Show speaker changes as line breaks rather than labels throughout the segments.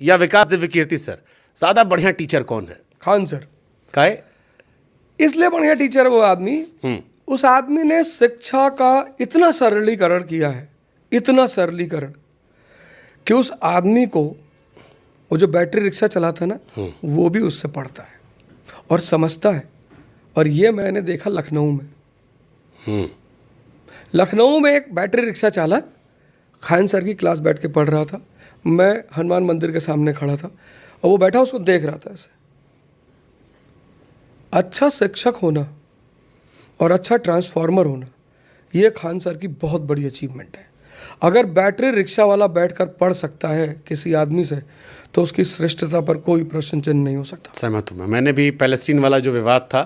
या विकास दिव्य कीर्ति सर, ज्यादा बढ़िया टीचर कौन है?
खान सर।
काहे?
इसलिए बढ़िया टीचर है वो आदमी, उस आदमी ने शिक्षा का इतना सरलीकरण किया है, इतना सरलीकरण, कि उस आदमी को वो जो बैटरी रिक्शा चलाता है ना, वो भी उससे पढ़ता है और समझता है। और ये मैंने देखा लखनऊ में। लखनऊ में एक बैटरी रिक्शा चालक खान सर की क्लास बैठ के पढ़ रहा था। मैं हनुमान मंदिर के सामने खड़ा था और वो बैठा उसको देख रहा था ऐसे। अच्छा शिक्षक होना और अच्छा ट्रांसफार्मर होना, ये खान सर की बहुत बड़ी अचीवमेंट है। अगर बैटरी रिक्शा वाला बैठकर पढ़ सकता है किसी आदमी से, तो उसकी श्रेष्ठता पर कोई प्रश्न चिन्ह नहीं हो सकता।
सहमत हूँ मैं। मैंने भी पैलेस्टीन वाला जो विवाद था,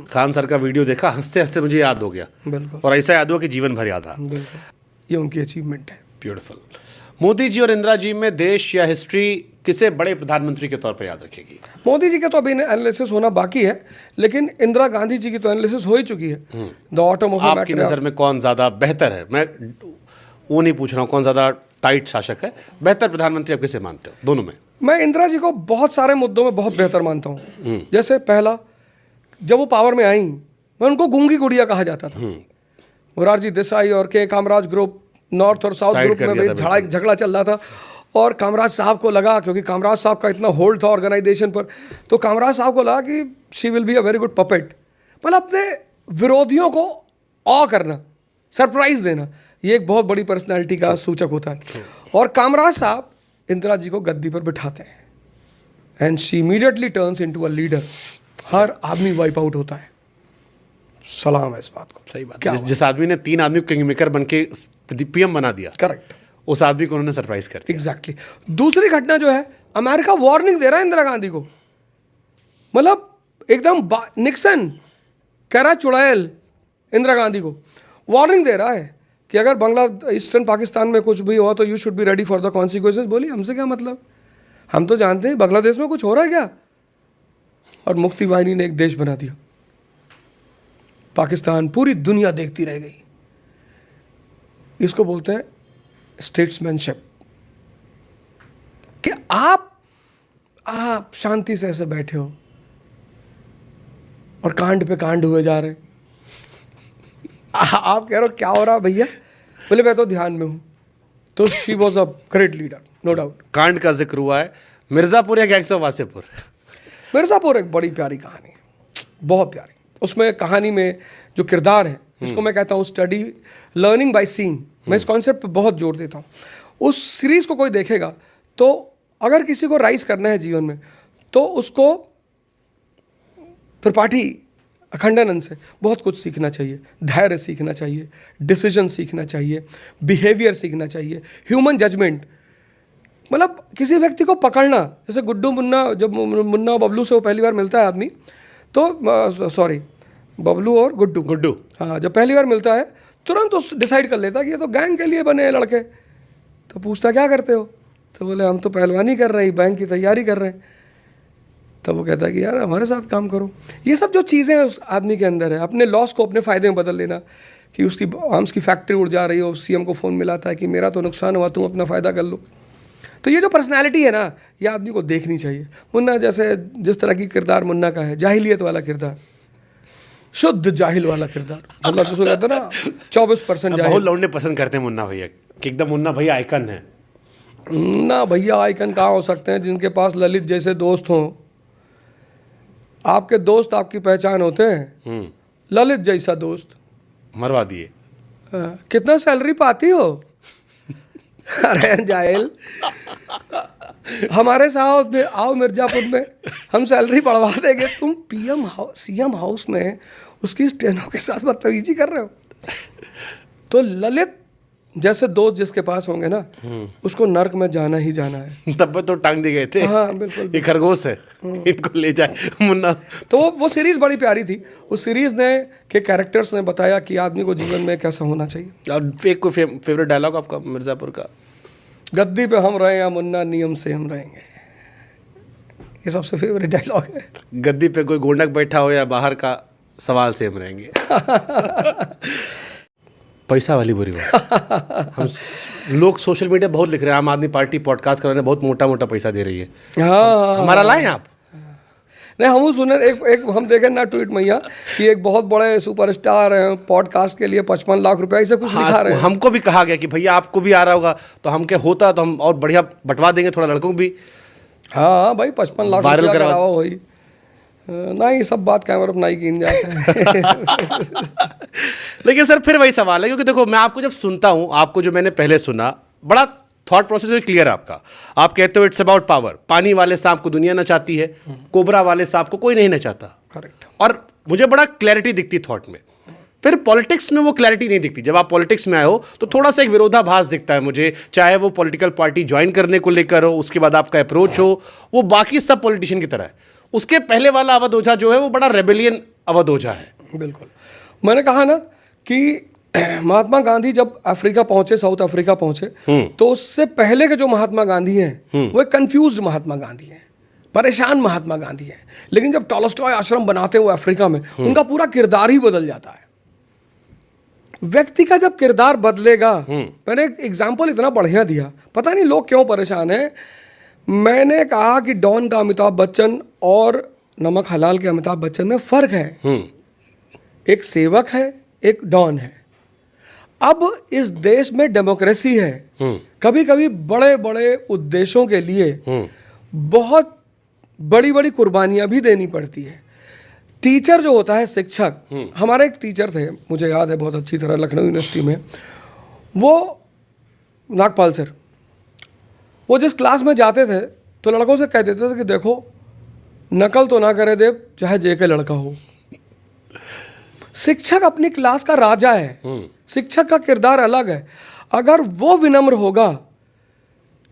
खान सर का वीडियो देखा, हंसते हंसते मुझे याद हो गया।
बिल्कुल।
और ऐसा याद हुआ कि जीवन भर याद रहा।
बिल्कुल, ये उनकी अचीवमेंट है।
ब्यूटीफुल। मोदी जी और इंदिरा जी में देश या हिस्ट्री किसे बड़े प्रधानमंत्री के तौर पर याद रखेगी?
मोदी जी का तो अभी एनालिसिस होना बाकी है, लेकिन इंदिरा गांधी जी की तो एनालिसिस हो ही चुकी है। द ऑटोमोबाइल
आपकी नज़र में कौन ज़्यादा बेहतर है? मैं वो नहीं पूछ रहा हूँ कौन ज़्यादा टाइट शासक है, बेहतर प्रधानमंत्री आप किसे मानते हो दोनों में?
मैं इंदिरा जी को बहुत सारे मुद्दों में बहुत बेहतर मानता हूँ। जैसे पहला, जब वो पावर में आई, मैं उनको गूंगी गुड़िया कहा जाता था। मोरारजी देसाई और के कामराज ग्रुप, नॉर्थ और साउथ ग्रुप में भी झगड़ा चल रहा था, और कामराज साहब को लगा, क्योंकि कामराज साहब का इतना होल्ड था ऑर्गेनाइजेशन पर, तो कामराज साहब को लगा कि she will be a very good puppet. मतलब अपने विरोधियों को ऑ करना, सरप्राइज देना, ये एक बहुत बड़ी पर्सनैलिटी का सूचक होता है। और कामराज साहब इंदिरा जी को गद्दी पर बिठाते हैं, and she immediately turns into a leader. हर आदमी वाइप आउट होता है। सलाम है इस बात को।
सही बात। जिस आदमी ने 3 आदमी को किंगमेकर बन के पीएम बना दिया,
करेक्ट,
उस आदमी को उन्होंने सरप्राइज कर दिया।
एग्जैक्टली। दूसरी घटना जो है, अमेरिका वार्निंग दे रहा है इंदिरा गांधी को। मतलब एकदम निक्सन कह रहा है, चुड़ैल इंदिरा गांधी को वार्निंग दे रहा है कि अगर बांग्ला ईस्टर्न पाकिस्तान में कुछ भी हुआ तो you should be ready for the consequences. बोली हमसे क्या मतलब, हम तो जानते हैं बांग्लादेश में कुछ हो रहा है क्या। और मुक्ति वाहिनी ने एक देश बना दिया पाकिस्तान, पूरी दुनिया देखती रह गई। इसको बोलते हैं स्टेट्समैनशिप, कि आप शांति से ऐसे बैठे हो और कांड पे कांड हुए जा रहे। आप कह रहे हो क्या हो रहा भैया? बोले मैं तो ध्यान में हूं। तो she was a great leader, no doubt.
कांड का जिक्र हुआ है, मिर्जापुर या गैंग्स ऑफ वासेपुर?
मिर्जापुर एक बड़ी प्यारी कहानी है, बहुत प्यारी। उसमें कहानी में जो किरदार है, इसको मैं कहता हूँ स्टडी लर्निंग बाय सीइंग। मैं इस कॉन्सेप्ट पे बहुत जोर देता हूँ। उस सीरीज को कोई देखेगा तो अगर किसी को राइज करना है जीवन में, तो उसको त्रिपाठी अखंडानंद से बहुत कुछ सीखना चाहिए। धैर्य सीखना चाहिए, डिसीजन सीखना चाहिए, बिहेवियर सीखना चाहिए, ह्यूमन जजमेंट। मतलब किसी व्यक्ति को पकड़ना, जैसे गुड्डू मुन्ना, जब मुन्ना बबलू से वो पहली बार मिलता है आदमी, तो सॉरी बबलू और गुड्डू, हाँ, जब पहली बार मिलता है तुरंत उस डिसाइड कर लेता कि ये तो गैंग के लिए बने हैं लड़के। तो पूछता क्या करते हो? तो बोले हम तो पहलवानी कर रहे हैं, बैंक की तैयारी कर रहे हैं। तब वो कहता है कि यार हमारे साथ काम करो। ये सब जो चीज़ें उस आदमी के अंदर है, अपने लॉस को अपने फ़ायदे में बदल लेना, कि उसकी आर्म्स की फैक्ट्री उड़ जा रही हो, सीएम को फ़ोन मिलाता है कि मेरा तो नुकसान हुआ, तुम अपना फ़ायदा कर लो। तो ये जो पर्सनैलिटी है ना, ये आदमी को देखनी चाहिए। मुन्ना जैसे जिस तरह की किरदार मुन्ना का है, जाहिलियत वाला किरदार, शुद्ध जाहिल वाला किरदार, मतलब जिसको कहते हैं ना 24% जाहिल।
बहुत लौंडे पसंद करते हैं मुन्ना भैया, कि एकदम मुन्ना भैया आइकन है।
ना भैया आइकन कहाँ हो सकते हैं जिनके पास ललित जैसे दोस्त हों। आपके दोस्त आपकी पहचान होते हैं। ललित जैसा दोस्त
मरवा दिए।
कितना सैलरी पाती हो? अरे जाहिल, हमारे साथ में आओ मिर्जापुर में, हम सैलरी बढ़वा देंगे। तुम सीएम हाउस में उसकी स्टेनो के साथ बदतमीजी कर रहे हो। तो ललित जैसे दोस्त जिसके पास होंगे ना, उसको नर्क में जाना ही जाना है।
तब तो टांग दिए गए थे।
हाँ बिल्कुल,
ये खरगोश है, इनको ले जाए मुन्ना।
तो वो सीरीज बड़ी प्यारी थी। उस सीरीज ने के कैरेक्टर्स ने बताया कि आदमी को जीवन में कैसा होना चाहिए।
और एक कोई फेवरेट डायलॉग आपका मिर्जापुर का?
गद्दी पे हम रहे या मुन्ना नियम से हम रहेंगे, ये सबसे फेवरेट डायलॉग है।
गद्दी पे कोई गोंडक बैठा हो या बाहर का, सवाल से हम रहेंगे। पैसा वाली बुरी बात। हम लोग सोशल मीडिया बहुत लिख रहे हैं, आम आदमी पार्टी पॉडकास्ट कराने बहुत मोटा मोटा पैसा दे रही है।
हाँ,
हमारा लाएं आप?
नहीं, हम सुने एक हम देखे ना ट्वीट मैया कि एक बहुत बड़े सुपरस्टार हैं, पॉडकास्ट के लिए 55 लाख रुपए ऐसे कुछ लिखा रहे हैं।
हमको भी कहा गया कि भैया आपको भी आ रहा होगा, तो हम क्या होता तो हम और बढ़िया बंटवा देंगे थोड़ा लड़कों को भी।
हाँ भाई, 55 लाख
वायरल
रुपया
करवा
करावा वही ना, ये सब बात कैमरा पर नहीं की जाते हैं।
लेकिन सर फिर वही सवाल है, क्योंकि देखो मैं आपको जब सुनता हूं, आपको जो मैंने पहले सुना, बड़ा थॉट प्रोसेस क्लियर है आपका। आप कहते हो इट्स अबाउट पावर। पानी वाले सांप को दुनिया नचाती है, कोबरा वाले सांप को कोई नहीं नचाता।
करेक्ट।
और मुझे बड़ा क्लैरिटी दिखती थॉट में। फिर पॉलिटिक्स में वो क्लैरिटी नहीं दिखती। जब आप पॉलिटिक्स में आए हो तो थोड़ा सा एक विरोधाभास दिखता है मुझे, चाहे वो पॉलिटिकल पार्टी ज्वाइन करने को लेकर हो, उसके बाद आपका अप्रोच हो, वो बाकी सब पॉलिटिशियन की तरह है। उसके पहले वाला अवध ओझा जो है वो बड़ा रेबेलियन अवध ओझा है।
बिल्कुल, मैंने कहा ना कि महात्मा गांधी जब अफ्रीका पहुंचे, साउथ अफ्रीका पहुंचे, तो उससे पहले के जो महात्मा गांधी हैं वो एक कंफ्यूज्ड महात्मा गांधी हैं, परेशान महात्मा गांधी हैं। लेकिन जब टॉलस्टॉय आश्रम बनाते हुए अफ्रीका में, उनका पूरा किरदार ही बदल जाता है। व्यक्ति का जब किरदार बदलेगा, मैंने एक एग्जाम्पल इतना बढ़िया दिया, पता नहीं लोग क्यों परेशान हैं। मैंने कहा कि डॉन का अमिताभ बच्चन और नमक हलाल के अमिताभ बच्चन में फर्क है। एक सेवक है, एक डॉन है। अब इस देश में डेमोक्रेसी है, कभी कभी बड़े बड़े उद्देश्यों के लिए बहुत बड़ी बड़ी कुर्बानियां भी देनी पड़ती है। टीचर जो होता है, शिक्षक, हमारे एक टीचर थे, मुझे याद है बहुत अच्छी तरह, लखनऊ यूनिवर्सिटी में, वो नागपाल सर, वो जिस क्लास में जाते थे तो लड़कों से कह देते थे कि देखो नकल तो ना करे देव, चाहे जे के लड़का हो। शिक्षक अपनी क्लास का राजा है, शिक्षक का किरदार अलग है। अगर वो विनम्र होगा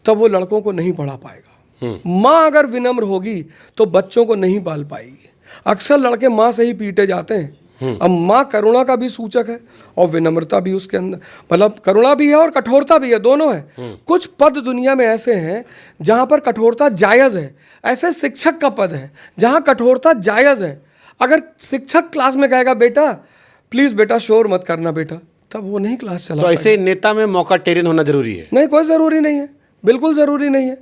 तब वो लड़कों को नहीं पढ़ा पाएगा। माँ अगर विनम्र होगी तो बच्चों को नहीं पाल पाएगी। अक्सर लड़के माँ से ही पीटे जाते हैं। अब माँ करुणा का भी सूचक है और विनम्रता भी उसके अंदर, मतलब करुणा भी है और कठोरता भी है, दोनों है। कुछ पद दुनिया में ऐसे हैं जहाँ पर कठोरता जायज़ है, ऐसे शिक्षक का पद है जहाँ कठोरता जायज़ है। अगर शिक्षक क्लास में कहेगा बेटा प्लीज़ बेटा शोर मत करना बेटा, तब वो नहीं क्लास चला।
तो ऐसे नेता में मौका टेरियन होना जरूरी है?
नहीं, कोई ज़रूरी नहीं है, बिल्कुल ज़रूरी नहीं है।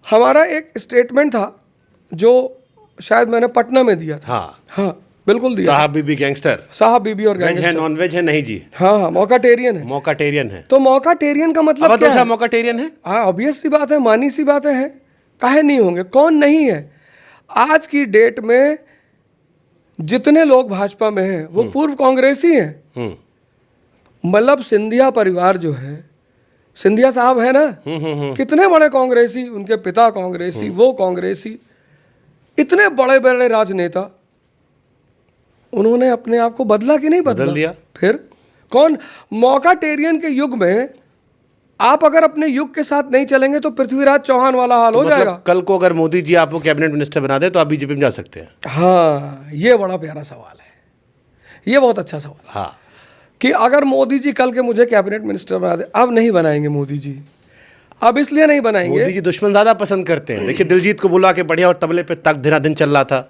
हमारा एक स्टेटमेंट था जो शायद मैंने पटना में दिया था। हाँ बिल्कुल दिया।
साहब बीबी गैंगस्टर,
साहब बीबी और
वेज है
गैंगस्टर,
नॉन वेज है नहीं जी।
हाँ मौकाटेरियन है।
मौकाटेरियन है।
तो मौकाटेरियन का मतलब क्या है?
मौकाटेरियन है।
हाँ, ऑब्वियस सी बात है, मानी सी बातें हैं, काहे नहीं होंगे, कौन नहीं है। आज की डेट में जितने लोग भाजपा में हैं वो पूर्व कांग्रेसी हैं। मतलब सिंधिया परिवार जो है, सिंधिया साहब है ना, कितने बड़े कांग्रेसी, उनके पिता कांग्रेसी, वो कांग्रेसी, इतने बड़े बड़े राजनेता, उन्होंने अपने आप को बदला कि नहीं बदल
दिया?
फिर कौन? मौकाटेरियन के युग में आप अगर अपने युग के साथ नहीं चलेंगे तो पृथ्वीराज चौहान वाला हाल हो जाएगा।
कल को अगर मोदी जी आपको कैबिनेट मिनिस्टर बना दे तो आप बीजेपी में जा सकते हैं?
हाँ, ये बड़ा प्यारा सवाल है, ये बहुत अच्छा सवाल है।
हाँ,
कि अगर मोदी जी कल के मुझे कैबिनेट मिनिस्टर बना दे, अब नहीं बनाएंगे मोदी जी। अब इसलिए नहीं बनाएंगे,
मोदी जी दुश्मन ज्यादा पसंद करते हैं। देखिए दिलजीत को बुला के बढ़िया और तबले पे तक दिन चल रहा था।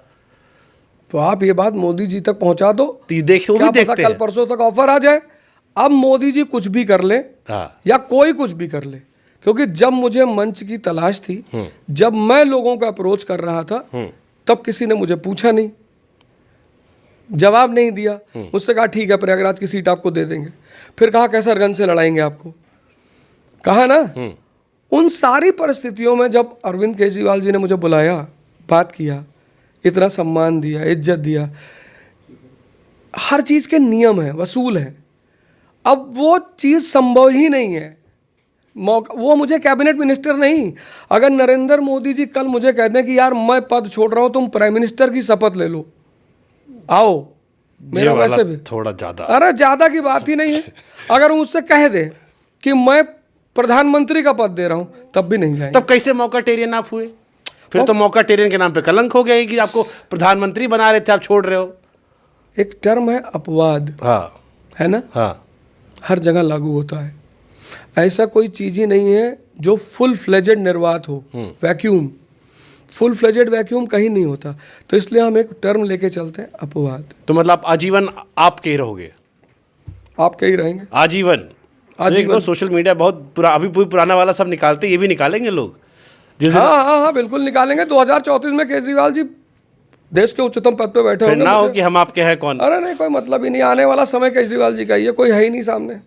तो आप ये बात मोदी जी तक पहुंचा दो,
देखो भी देखते
कल परसों तक ऑफर आ जाए। अब मोदी जी कुछ भी कर ले या कोई कुछ भी कर ले, क्योंकि जब मुझे मंच की तलाश थी, जब मैं लोगों को अप्रोच कर रहा था, तब किसी ने मुझे पूछा नहीं, जवाब नहीं दिया। मुझसे कहा ठीक है प्रयागराज की सीट आपको दे देंगे, फिर कहा कैसरगंज से लड़ाएंगे आपको, कहा ना। उन सारी परिस्थितियों में जब अरविंद केजरीवाल जी ने मुझे बुलाया, बात किया, इतना सम्मान दिया, इज्जत दिया, हर चीज़ के नियम है, वसूल है। अब वो चीज़ संभव ही नहीं है। वो मुझे कैबिनेट मिनिस्टर नहीं, अगर नरेंद्र मोदी जी कल मुझे कह दें कि यार मैं पद छोड़ रहा हूं, तुम प्राइम मिनिस्टर की शपथ ले लो, आओ, मेरा वैसे भी
थोड़ा ज़्यादा,
अरे ज़्यादा की बात ही नहीं है। अगर मुझसे कह दे कि मैं प्रधानमंत्री का पद दे रहा हूं, तब भी नहीं जाएंगे।
तब कैसे मौकाटेरियन आप हुए? फिर तो मौकाटेरियन के नाम पे कलंक हो गया कि आपको प्रधानमंत्री बना रहे थे, आप छोड़ रहे हो। एक
टर्म है अपवाद,
हाँ,
है ना,
हाँ,
हर जगह लागू होता है। ऐसा कोई चीज ही नहीं है जो फुल फ्लेजेड निर्वात हो। वैक्यूम, फुल फ्लेजेड वैक्यूम कहीं नहीं होता। तो इसलिए हम एक टर्म लेके चलते हैं, अपवाद।
तो मतलब आप आजीवन आपके ही रहोगे?
आपके ही रहेंगे
आजीवन।
आजीवन।
तो सोशल मीडिया बहुत अभी पुराना वाला सब निकालते, ये भी निकालेंगे लोग जिस दिन
हाँ, बिल्कुल निकालेंगे। 2034 में केजरीवाल जी देश के उच्चतम पद पे बैठे
फिर
होंगे।
ना हो कि हम आपके हैं कौन।
अरे नहीं, कोई मतलब ही नहीं, आने वाला समय केजरीवाल जी का ही है, कोई है ही नहीं सामने।